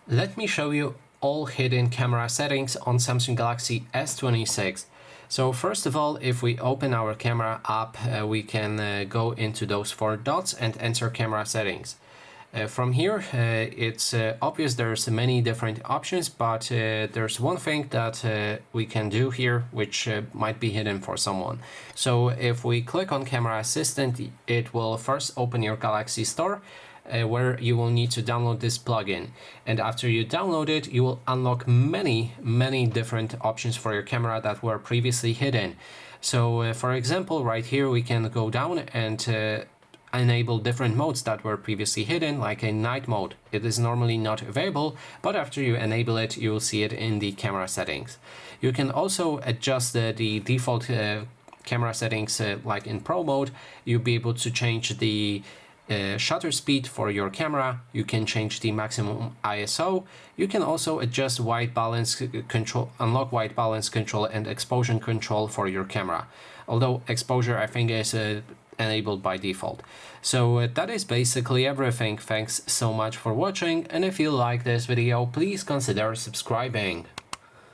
Let me show you all hidden camera settings on Samsung Galaxy S26. So first of all, if we open our camera app, we can go into those four dots and enter camera settings. From here, it's obvious there's many different options, but there's one thing that we can do here which might be hidden for someone. So if we click on Camera Assistant, it will first open your Galaxy Store, where you will need to download this plugin. And after you download it, you will unlock many different options for your camera that were previously hidden. So for example, right here we can go down and enable different modes that were previously hidden, like a night mode. It is normally not available, but after you enable it, you will see it in the camera settings. You can also adjust the default camera settings, like in Pro mode. You'll be able to change the shutter speed for your camera. You can change the maximum ISO. You can also adjust white balance control, unlock white balance control and exposure control for your camera. Although exposure, I think, is enabled by default. So that is basically everything. Thanks so much for watching, and if you like this video, please consider subscribing.